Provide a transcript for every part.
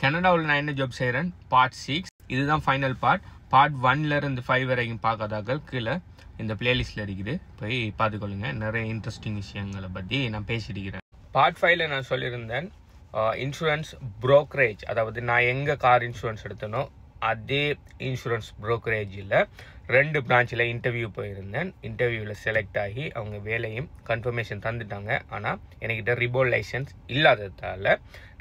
கனடாவில் நான் என்ன ஜாப் செய்கிறேன் பார்ட் 6. இதுதான் ஃபைனல் பார்ட் 1லேருந்து 5 வரைக்கும் பார்க்காதாக்கள் கீழே இந்த பிளேலிஸ்ட்டில் இருக்குது, போய் பார்த்துக்கொள்ளுங்க. நிறைய இன்ட்ரெஸ்டிங் விஷயங்களை பற்றி நான் பேசியிருக்கிறேன். பார்ட் 5ல் நான் சொல்லியிருந்தேன் இன்சூரன்ஸ் ப்ரோக்கரேஜ், அதாவது நான் எங்கே கார் இன்சூரன்ஸ் எடுத்தனோ அதே இன்சூரன்ஸ் ப்ரோக்கரேஜில் 2 பிரான்ச்சில் இன்டர்வியூ போயிருந்தேன். இன்டர்வியூவில் செலக்ட் ஆகி அவங்க வேலையும் கன்ஃபர்மேஷன் தந்துட்டாங்க. ஆனால் என்கிட்ட ரிபோ லைசன்ஸ் இல்லாததால்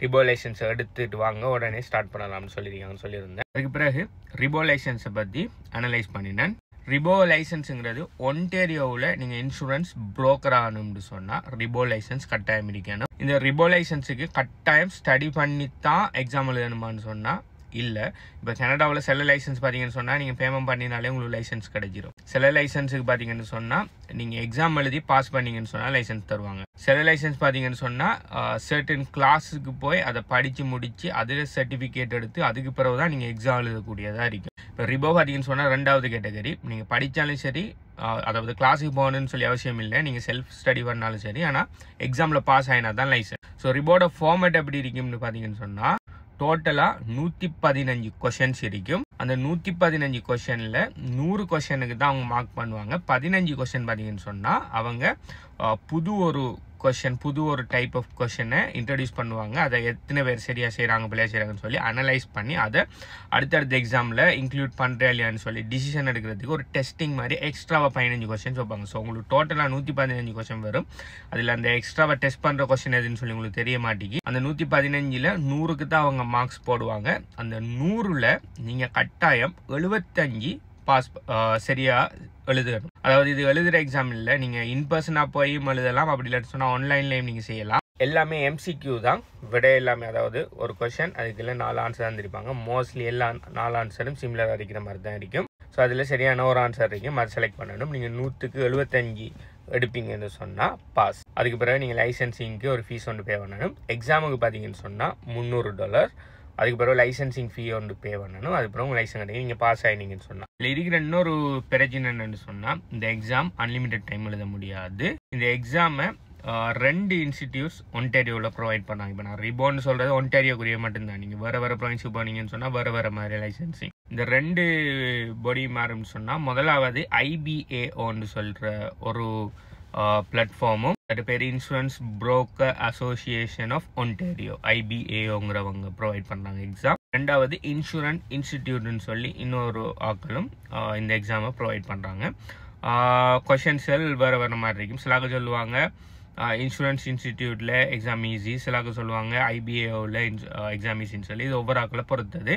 ரிபோ லைசன்ஸை எடுத்துகிட்டு வாங்க, உடனே ஸ்டார்ட் பண்ணலாம்னு சொல்லியிருந்தேன். அதுக்கு பிறகு ரிபோ லைசன்ஸை பற்றி அனலைஸ் பண்ணினேன். ரிபோ லைசன்ஸுங்கிறது ஒன்டேரியோவில் நீங்கள் இன்சூரன்ஸ் புரோக்கர் ஆகணும்னு சொன்னால் ரிபோ லைசன்ஸ் கட்டாயம் இருக்கணும். இந்த ரிபோ லைசன்ஸுக்கு கட்டாயம் ஸ்டடி பண்ணி தான் எக்ஸாம் எழுதணுமான்னு சொன்னால் இல்லை. இப்போ கனடாவில் சில லைசன்ஸ் பார்த்தீங்கன்னு சொன்னால் நீங்கள் பேமெண்ட் பண்ணினாலே உங்களுக்கு லைசன்ஸ் கிடைச்சிடும். சில லைசன்ஸுக்கு பார்த்தீங்கன்னு சொன்னால் நீங்கள் எக்ஸாம் எழுதி பாஸ் பண்ணிங்கன்னு சொன்னால் லைசன்ஸ் தருவாங்க. சில லைசன்ஸ் பார்த்தீங்கன்னு சொன்னால் சர்டன் கிளாஸுக்கு போய் அதை படித்து முடித்து அதில் சர்டிஃபிகேட் எடுத்து அதுக்கு பிறகு தான் நீங்கள் எக்ஸாம் எழுதக்கூடியதாக இருக்கும். இப்போ ரிபோ பார்த்தீங்கன்னு சொன்னால் 2வது கேட்டகரி. நீங்கள் படித்தாலும் சரி, அதாவது கிளாஸுக்கு போகணுன்னு சொல்லி அவசியம் இல்லை, நீங்கள் செல்ஃப் ஸ்டடி பண்ணாலும் சரி, ஆனால் எக்ஸாமில் பாஸ் ஆகினா தான் லைசன்ஸ். ஸோ ரிபோட ஃபார்மேட் எப்படி இருக்கும்னு பார்த்தீங்கன்னு சொன்னால் டோட்டலாக 115 கொஷின்ஸ் இருக்கும். அந்த 115 கொஷனில் 100 கொஷனுக்கு தான் அவங்க மார்க் பண்ணுவாங்க. 15 கொஷின் பார்த்தீங்கன்னு சொன்னால் அவங்க புது ஒரு டைப் ஆஃப் கொஷனை இன்ட்ரடியூஸ் பண்ணுவாங்க. அதை எத்தனை பேர் சரியாக செய்கிறாங்க பிள்ளையா செய்கிறாங்கன்னு சொல்லி அனலைஸ் பண்ணி அதை அடுத்தடுத்த எக்ஸாமில் இன்க்ளூட் பண்ணுறேன் இல்லையான்னு சொல்லி டிசிஷன் எடுக்கிறதுக்கு ஒரு டெஸ்டிங் மாதிரி எக்ஸ்ட்ராவாக 15 கொஷின்ஸ் வைப்பாங்க. ஸோ உங்களுக்கு டோட்டலாக 115 கொஷின் வரும். அதில் அந்த எக்ஸ்ட்ராவாக டெஸ்ட் பண்ணுற கொஷின் எதுன்னு சொல்லி உங்களுக்கு தெரிய மாட்டேங்கி அந்த 115ல் 100க்கு தான் அவங்க மார்க்ஸ் போடுவாங்க. அந்த 100ல் நீங்கள் கட்டாயம் 75 பாஸ் சரியாக எழுதணும். அதாவது இது எழுதுகிற எக்ஸாம் இல்லை, நீங்கள் இன்பர்சனாக போய் எழுதலாம், அப்படி இல்லைன்னு சொன்னால் ஆன்லைன்லேயும் நீங்கள் செய்யலாம். எல்லாமே MCQ தான், விட எல்லாமே. அதாவது ஒரு கொஷன் அதுக்குள்ள 4 ஆன்சர் தந்திருப்பாங்க. மோஸ்ட்லி எல்லா 4 ஆன்சரும் சிமிலராக இருக்கிற மாதிரி தான் இருக்கும். ஸோ அதில் சரியான ஒரு ஆன்சர் இருக்கும், அதை செலக்ட் பண்ணணும். நீங்கள் 100க்கு 75 எடுப்பீங்கன்னு சொன்னால் பாஸ். அதுக்கு பிறகு நீங்கள் லைசன்சிங்க்கு ஒரு ஃபீஸ் ஒன்று பே பண்ணணும். எக்ஸாமுக்கு பார்த்தீங்கன்னு சொன்னால் $300. அதுக்கு பிறகு லைசன்சிங் ஃபீ ஒன்று பே பண்ணணும். அதுக்கப்புறம் உங்கள் லைசன்ஸ் கிடைக்கும், நீங்கள் பாஸ் ஆகினீங்கன்னு சொன்னால். இதில் இருக்கிற இன்னொரு பிரச்சனை என்னன்னு சொன்னால் இந்த எக்ஸாம் அன்லிமிட்டட் டைம் எழுத முடியாது. இந்த எக்ஸாமை 2 இன்ஸ்டிடியூட்ஸ் ஒன்டேரியோவில் ப்ரொவைட் பண்ணாங்க. இப்போ நான் ரிபோன்னு சொல்கிறது ஒன்டேரியோக்குரிய மட்டும்தான். நீங்கள் வேறு ப்ரொவின்ஸுக்கு போனீங்கன்னு சொன்னால் வேறு மாதிரி லைசன்சிங். இந்த 2 பாடி மாறும்னு சொன்னால் முதலாவது IBAOன்னு சொல்கிற ஒரு பிளாட்ஃபார்மும், அது பேர் insurance broker association of Ontario, IBAOங்கிறவங்க ப்ரொவைட் பண்ணுறாங்க எக்ஸாம். 2வது இன்சூரன்ஸ் இன்ஸ்டிடியூட்னு சொல்லி இன்னொரு ஆக்களும் இந்த எக்ஸாமை ப்ரொவைட் பண்ணுறாங்க. கொஷின்ஸ்கள் வேறு மாதிரி இருக்கும். சிலாக சொல்லுவாங்க இன்சூரன்ஸ் இன்ஸ்டிடியூட்டில் எக்ஸாம் ஈஸி, சிலாக சொல்லுவாங்க IBAOவில் எக்ஸாம் ஈஸின்னு சொல்லி. இது ஒவ்வொரு ஆக்களை பொறுத்தது.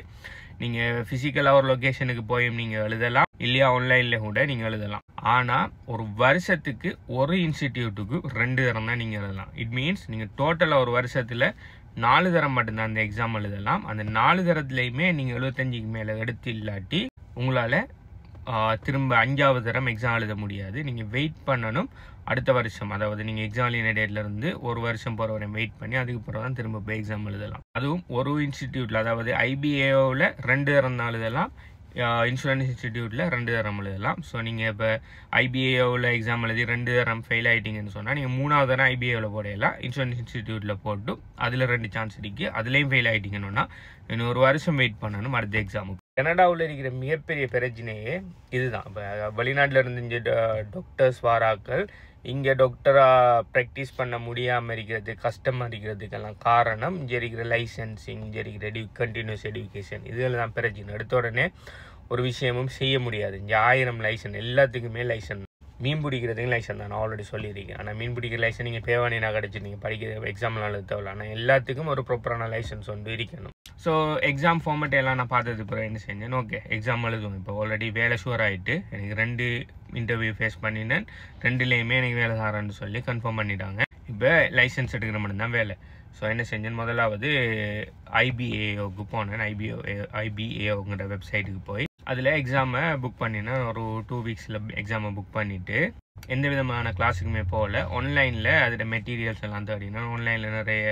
நீங்கள் ஃபிசிக்கலாக ஒரு லொக்கேஷனுக்கு போய் நீங்கள் எழுதலாம், இல்லையா ஆன்லைனில் கூட நீங்கள் எழுதலாம். ஆனால் ஒரு வருஷத்துக்கு ஒரு இன்ஸ்டிடியூட்டுக்கு 2 தரம் தான் நீங்கள் எழுதலாம். இட் மீன்ஸ் நீங்கள் டோட்டலாக ஒரு வருஷத்தில் 4 தரம் மட்டும்தான் அந்த எக்ஸாம் எழுதலாம். அந்த 4 தரத்துலையுமே நீங்கள் 75க்கு மேலே எடுத்து இல்லாட்டி உங்களால் திரும்ப 5வது தரம் எக்ஸாம் எழுத முடியாது. நீங்கள் வெயிட் பண்ணணும் அடுத்த வருஷம். அதாவது நீங்கள் எக்ஸாம் டேட்லேருந்து ஒரு வருஷம் போகிற வரையும் வெயிட் பண்ணி அதுக்கு பிறகு தான் திரும்ப போய் எக்ஸாம் எழுதலாம். அதுவும் ஒரு இன்ஸ்டிடியூட்டில், அதாவது IBAOவில் 2 தரம் தான் எழுதலாம், இன்சூரன்ஸ் இன்ஸ்டிடியூட்டில் 2 தரம் எழுதலாம். ஸோ நீங்கள் இப்போ IBAOவில் எக்ஸாம் எழுதி 2 தரம் ஃபெயில் ஆகிட்டீங்கன்னு சொன்னால் நீங்கள் 3வது தரம் IBAOவில் போடலாம். இன்சூரன்ஸ் இன்ஸ்டிடியூட்டில் போட்டு அதில் 2 சான்ஸ் இருக்குது. அதுலேயும் ஃபெயில் ஆகிட்டீங்கன்னா இன்னும் ஒரு வருஷம் வெயிட் பண்ணணும் அடுத்த எக்ஸாமுக்கு. கனடாவில் இருக்கிற மிகப்பெரிய பிரச்சனையே இதுதான். இப்போ வெளிநாட்டில் இருந்து இங்கே டாக்டர்ஸ் வாராக்கள் இங்கே டாக்டராக ப்ராக்டிஸ் பண்ண முடியாமல் இருக்கிறது, கஷ்டமாக இருக்கிறதுக்கெல்லாம் காரணம் இங்கே இருக்கிற லைசன்சிங், இங்கே இருக்கிற கண்டினியூஸ் எஜுகேஷன், இதில் தான் பிரச்சனை. எடுத்த உடனே ஒரு விஷயமும் செய்ய முடியாது. இங்கே 1000 லைசன், எல்லாத்துக்குமே லைசன். மீன் பிடிக்கிறதுக்கு லைசன் தான் நான் ஆல்ரெடி சொல்லியிருக்கேன். ஆனால் மீன் பிடிக்கிற லைசன் நீங்கள் பேவானினா கிடச்சி நீங்கள் படிக்கிற எக்ஸாம்லாம் எழுத தேவையில்ல. ஆனால் எல்லாத்துக்கும் ஒரு ப்ராப்பரான லைசன்ஸ் ஒன்று இருக்கணும். ஸோ எக்ஸாம் ஃபார்மேட் எல்லாம் நான் பார்த்தது பிறகு என்ன செஞ்சேன், ஓகே எக்ஸாம் எழுதுவோம். இப்போ ஆல்ரெடி வேலை ஷூர் ஆகிட்டு எனக்கு 2 இன்டர்வியூ ஃபேஸ் பண்ணினேன். 2லேயுமே எனக்கு வேலை தாரன்னு சொல்லி கன்ஃபார்ம் பண்ணிட்டாங்க. இப்போ லைசன்ஸ் எடுக்கிற மட்டும்தான் வேலை. ஸோ என்ன செஞ்சேன், முதலாவது IBAOவுக்கு போனேன். IBAOங்கிற வெப்சைட்டுக்கு போய் அதில் எக்ஸாமை புக் பண்ணினேன். ஒரு 2 வீக்ஸில் எக்ஸாமை புக் பண்ணிவிட்டு எந்த விதமான கிளாஸுக்குமே போகல. ஆன்லைனில் அதோட மெட்டீரியல்ஸ் எல்லாம் தேடினேன். ஆன்லைனில் நிறைய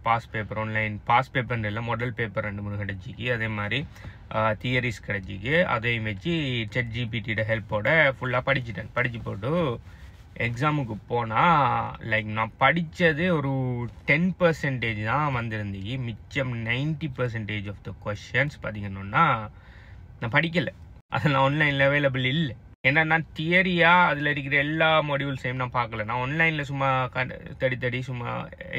பாஸ் பேப்பர், ஆன்லைன் பாஸ் பேப்பர்னு இல்லை, மாடல் பேப்பர் 2-3 கிடைச்சிக்கு. அதே மாதிரி தியரிஸ் கிடைச்சிக்கு. அதையும் வச்சு ChatGPT ஹெல்ப்போட ஃபுல்லாக படிச்சுட்டேன். படித்து போட்டு எக்ஸாமுக்கு போனால் லைக் நான் படித்தது ஒரு 10% தான் வந்திருந்தீங்க. மிச்சம் 90% ஆஃப் த கொஷின்ஸ் பார்த்தீங்கன்னா நான் படிக்கலை. அதெல்லாம் ஆன்லைனில் அவைலபிள் இல்லை. ஏன்னா நான் தியரியாக அதில் இருக்கிற எல்லா மாடியூல்ஸையும் நான் பார்க்கல. நான் ஆன்லைனில் சும்மா தேடி சும்மா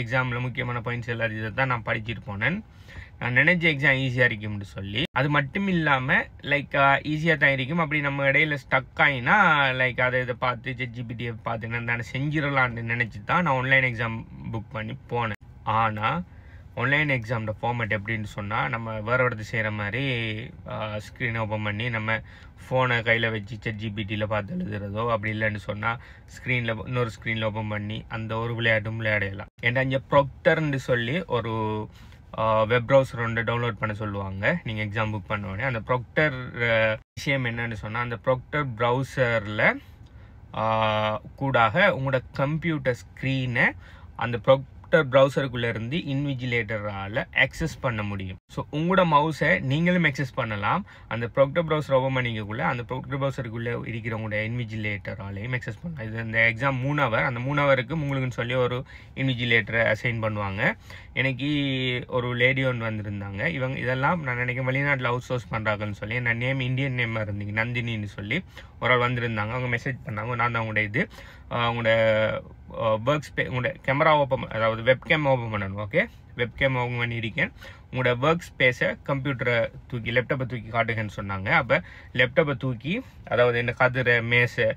எக்ஸாமில் முக்கியமான பாயிண்ட்ஸ் எல்லாத்தையும் இதை தான் நான் படிச்சுட்டு போனேன். நான் நினைச்ச எக்ஸாம் ஈஸியாக இருக்கும்னு சொல்லி. அது மட்டும் இல்லாமல் லைக் ஈஸியாக தான் இருக்கும். அப்படி நம்ம இடையில ஸ்டக் ஆகினா லைக் அதை இதை பார்த்து ChatGPT பார்த்து நான் செஞ்சிடலான்னு நினச்சி தான் நான் ஆன்லைன் எக்ஸாம் புக் பண்ணி போனேன். ஆனால் ஆன்லைன் எக்ஸாமோட ஃபார்மேட் எப்படின்னு சொன்னால், நம்ம வேறு இடத்து செய்கிற மாதிரி ஸ்க்ரீன் ஓப்பன் பண்ணி நம்ம ஃபோனை கையில் வச்சு ChatGPTயில் பார்த்து எழுதுறதோ அப்படி இல்லைன்னு சொன்னால் ஸ்க்ரீனில் இன்னொரு ஸ்க்ரீனில் ஓப்பன் பண்ணி அந்த ஒரு விளையாட்டும் விளையாடலாம். ஏன்னா இங்கே ப்ரொக்டர்ன்னு சொல்லி ஒரு வெப் ப்ரௌசர் ஒன்று டவுன்லோட் பண்ண சொல்லுவாங்க நீங்கள் எக்ஸாம் புக் பண்ண உடனே. அந்த ப்ரொக்டர் விஷயம் என்னன்னு சொன்னால், அந்த ப்ரொக்டர் ப்ரௌசரில் கூடாக உங்களோட கம்ப்யூட்டர் ஸ்க்ரீனை அந்த ப்ரௌசருக்குள்ளே இருந்து இன்விஜிலேட்டரால் ஆக்சஸ் பண்ண முடியும். ஸோ உங்களோட மவுஸை நீங்களும் ஆக்சஸ் பண்ணலாம். அந்த ப்ரொக்டர் ப்ரௌசர் ஓப்பன் பண்ணிக்கக்குள்ளே அந்த ப்ரொக்டர் ப்ரௌசருக்குள்ளே இருக்கிற உங்களோட இன்விஜிலேட்டராலையும் ஆக்சஸ் பண்ணலாம். இது இந்த எக்ஸாம் 3 hour. அந்த 3 hourக்கு உங்களுக்குன்னு சொல்லி ஒரு இன்விஜிலேட்டரை அசைன் பண்ணுவாங்க. எனக்கு ஒரு லேடி ஒன்று வந்திருந்தாங்க. இவங்க இதெல்லாம் நான் நினைக்கிறேன் வெளிநாட்டில் அவுட் சோர்ஸ் பண்ணுறாங்கன்னு சொல்லி. நான் நேம் இந்தியன் நேமாக இருந்தீங்க, நந்தினின்னு சொல்லி ஒரு ஆள் வந்திருந்தாங்க. அவங்க மெசேஜ் பண்ணாங்க. நான் தான் அவங்களோட இது உங்களோட உங்களோட கேமரா ஓப்பன், அதாவது வெப்கேம் ஓப்பன் பண்ணணும். ஓகே, வெப்கேம் ஓப்பன் பண்ணியிருக்கேன். உங்களோட ஒர்க் ஸ்பேஸை கம்ப்யூட்டரை தூக்கி லேப்டாப்பை தூக்கி காட்டுங்கன்னு சொன்னாங்க. அப்போ லேப்டாப்பை தூக்கி, அதாவது இந்த கதிரை மேசை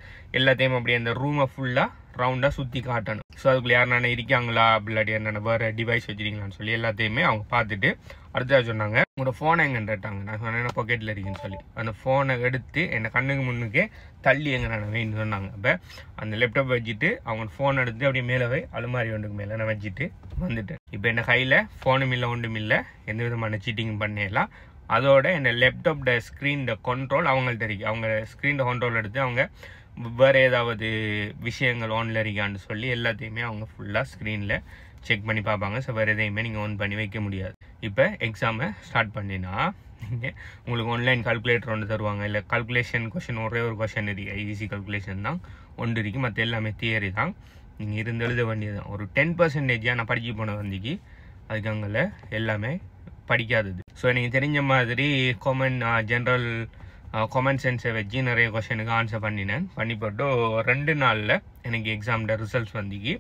எல்லாத்தையும் அப்படியே அந்த ரூமை ஃபுல்லாக ரவுண்டாக சுற்றி காட்டணும். ஸோ அதுக்குள்ளே யாருன்னா இருக்காங்களா இல்லாட்டி என்னென்ன வேறு டிவைஸ் வச்சுருக்கீங்களான்னு சொல்லி எல்லாத்தையுமே அவங்க பார்த்துட்டு அடுத்ததாக சொன்னாங்க, உங்களோட ஃபோனை எங்கன்றாங்க. நான் சொன்னேன் பாக்கெட்டில் இருக்குன்னு சொல்லி. அந்த ஃபோனை எடுத்து என்னை கண்ணுக்கு முன்னுக்கே தள்ளி எங்கே நான் வேணும்னு சொன்னாங்க. அப்போ அந்த லேப்டாப் வச்சுட்டு அவங்க ஃபோன் எடுத்து அப்படியே மேலே போய் அலுமாரி ஒன்றுக்கு மேலே நான் வச்சுட்டு வந்துட்டேன். இப்போ என்ன கையில் ஃபோனும் இல்லை ஒன்றும் இல்லை, எந்த விதமான சீட்டிங் பண்ணிடலாம். அதோட இந்த லேப்டாப்போட ஸ்க்ரீன் கண்ட்ரோல் அவங்கள்ட்ட இருக்கு. அவங்க ஸ்க்ரீன் கண்ட்ரோல் எடுத்து அவங்க வேறு ஏதாவது விஷயங்கள் ஆனில் இருக்கான்னு சொல்லி எல்லாத்தையுமே அவங்க ஃபுல்லாக ஸ்க்ரீனில் செக் பண்ணி பார்ப்பாங்க. ஸோ வேறு எதையுமே நீங்கள் ஆன் பண்ணி வைக்க முடியாது. இப்போ எக்ஸாமை ஸ்டார்ட் பண்ணினா நீங்கள் உங்களுக்கு ஆன்லைன் கால்குலேட்டர் ஒன்று தருவாங்க. இல்லை கால்குலேஷன் கொஷின் ஒரே ஒரு கொஷின் இருக்கு, ஈஸி கால்குலேஷன் தான் ஒன்று இருக்குது. மற்ற எல்லாமே தியரி தான். நீங்கள் இருந்து எழுத வேண்டியது தான். ஒரு 10% நான் படிச்சு போன வந்திக்கு அதுக்கு அங்கே எல்லாமே படிக்காதது. ஸோ எனக்கு தெரிஞ்ச மாதிரி ஜென்ரல் காமன் சென்ஸை வச்சு நிறைய கொஷனுக்கு ஆன்சர் பண்ணி போட்டு 2 நாளில் எனக்கு எக்ஸாமோட ரிசல்ட்ஸ் வந்திக்கு.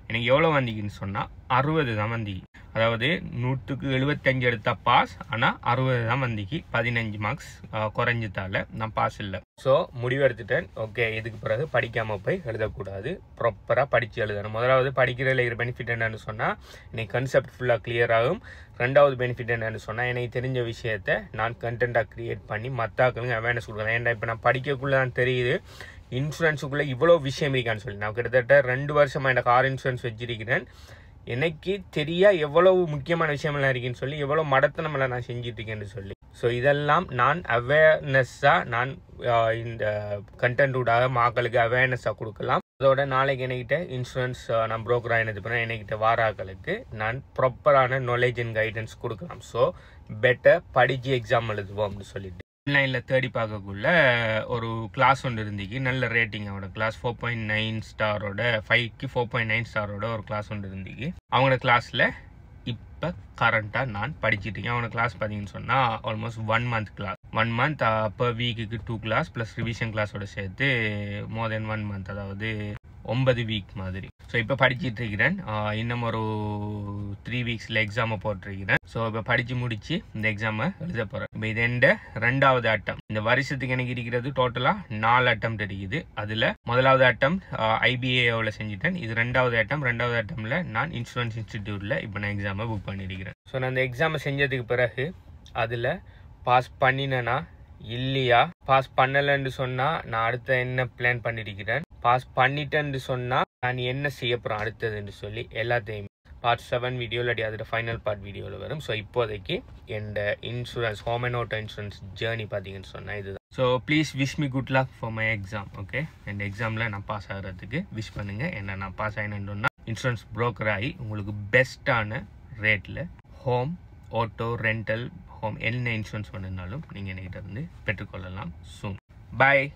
எனக்கு எவ்வளோ வந்திக்குன்னு சொன்னால் 60 தான் வந்திக்கு. அதாவது 100க்கு 75 எடுத்தா பாஸ், ஆனால் 60 தான் வந்திக்கு. 15 மார்க்ஸ் குறைஞ்சதால நான் பாஸ் இல்லை. ஸோ முடிவெடுத்துட்டேன், ஓகே இதுக்கு பிறகு படிக்காமல் போய் எழுதக்கூடாது, ப்ராப்பராக படித்து எழுதணும். முதலாவது படிக்கிறதுல இருக்கிற பெனிஃபிட் என்னன்னு சொன்னால் எனக்கு கன்செப்ட் ஃபுல்லாக கிளியர் ஆகும். 2வது பெனிஃபிட் என்னன்னு சொன்னால் எனக்கு தெரிஞ்ச விஷயத்தை நான் கண்டென்ட்டாக க்ரியேட் பண்ணி மற்றாக்களுங்க அவேர்னஸ் கொடுக்கலாம். ஏன்னா இப்போ நான் படிக்கக்குள்ளே தான் தெரியுது இன்சூரன்ஸுக்குள்ளே இவ்வளோ விஷயம் இருக்கான்னு சொல்லி. நான் கிட்டத்தட்ட 2 வருஷமாக எனக்கு கார் இன்சூரன்ஸ் வச்சிருக்கிறேன். எனக்கு தெரியா எவ்வளவு முக்கியமான விஷயமெல்லாம் இருக்குன்னு சொல்லி, எவ்வளோ மடத்தனமெல்லாம் நான் செஞ்சிட்ருக்கேன்னு சொல்லி. ஸோ இதெல்லாம் நான் அவேர்னஸ்ஸாக நான் இந்த கண்டென்ட்டூடாக மக்களுக்கு அவேர்னஸாக கொடுக்கலாம். அதோட நாளைக்கு என்கிட்ட இன்சூரன்ஸ் நான் புரோக்கராக என்னது பண்ண என்கிட்ட வாராக்களுக்கு நான் ப்ராப்பரான நாலேஜ் அண்ட் கைடன்ஸ் கொடுக்கலாம். ஸோ பெட்டர் படிச்சு எக்ஸாம் எழுதுவோம்னு சொல்லிட்டு ஆன்லைனில் தேடி பார்க்கக்குள்ள ஒரு கிளாஸ் ஒன்று இருந்துச்சு, நல்ல ரேட்டிங். அவனோட கிளாஸ் 4.9 ஸ்டாரோட 5க்கு 4.9 ஸ்டாரோட ஒரு கிளாஸ் ஒன்று இருந்துச்சு. அவங்களோட கிளாஸில் இப்போ கரண்ட்டாக நான் படிச்சுட்டு இருக்கேன். அவனோட கிளாஸ் பார்த்தீங்கன்னு சொன்னால் almost 1 month class. 1 month per வீக்குக்கு 2 கிளாஸ் ப்ளஸ் ரிவிஷன் கிளாஸோட சேர்த்து மோர் தென் 1 month, அதாவது 9 வீக் மாதிரி. ஸோ இப்போ படிச்சுட்டு இருக்கிறேன். இன்னும் ஒரு 3 வீக்ஸில் எக்ஸாமை போட்டிருக்கிறேன். ஸோ இப்போ படித்து முடிச்சு இந்த எக்ஸாமை எழுத போகிறேன். இப்போ இது எந்த 2வது அட்டம். இந்த வருஷத்துக்கு எனக்கு இருக்கிறது டோட்டலாக 4 அட்டம் இருக்குது. அதில் முதலாவது அட்டம் IBAவில் செஞ்சுட்டேன். இது 2வது அட்டம். 2வது அட்டமில் நான் இன்சூரன்ஸ் இன்ஸ்டிடியூட்டில் இப்போ நான் எக்ஸாமை புக் பண்ணியிருக்கிறேன். ஸோ நான் இந்த எக்ஸாமை செஞ்சதுக்கு பிறகு அதில் பாஸ் பண்ணினேன்னா இல்லையா, பாஸ் பண்ணலைன்னு சொன்னால் நான் அடுத்த என்ன பிளான் பண்ணியிருக்கிறேன், பாஸ் பண்ணிட்டேன்னு சொன்னால் நான் என்ன செய்ய போகிறேன் அடுத்ததுன்னு சொல்லி எல்லாத்தையும் பார்ட் 7 வீடியோ இல்லாட்டி அதில் ஃபைனல் பார்ட் வீடியோவில் வரும். ஸோ இப்போதைக்கு எந்த insurance home and auto insurance journey பார்த்தீங்கன்னு சொன்னால் இதுதான். So please wish me good luck for my exam. Okay, இந்த எக்ஸாமில் நான் பாஸ் ஆகிறதுக்கு விஷ் பண்ணுங்கள். என்ன நான் பாஸ் ஆகினேன்னா இன்சூரன்ஸ் புரோக்கர் ஆகி உங்களுக்கு பெஸ்ட்டான ரேட்டில் ஹோம், ஆட்டோ, ரெண்டல், ஹோம் என்ன இன்சூரன்ஸ் பண்ணிருந்தாலும் நீங்கள் என்கிட்ட இருந்து பெற்றுக்கொள்ளலாம். சூன். பாய்.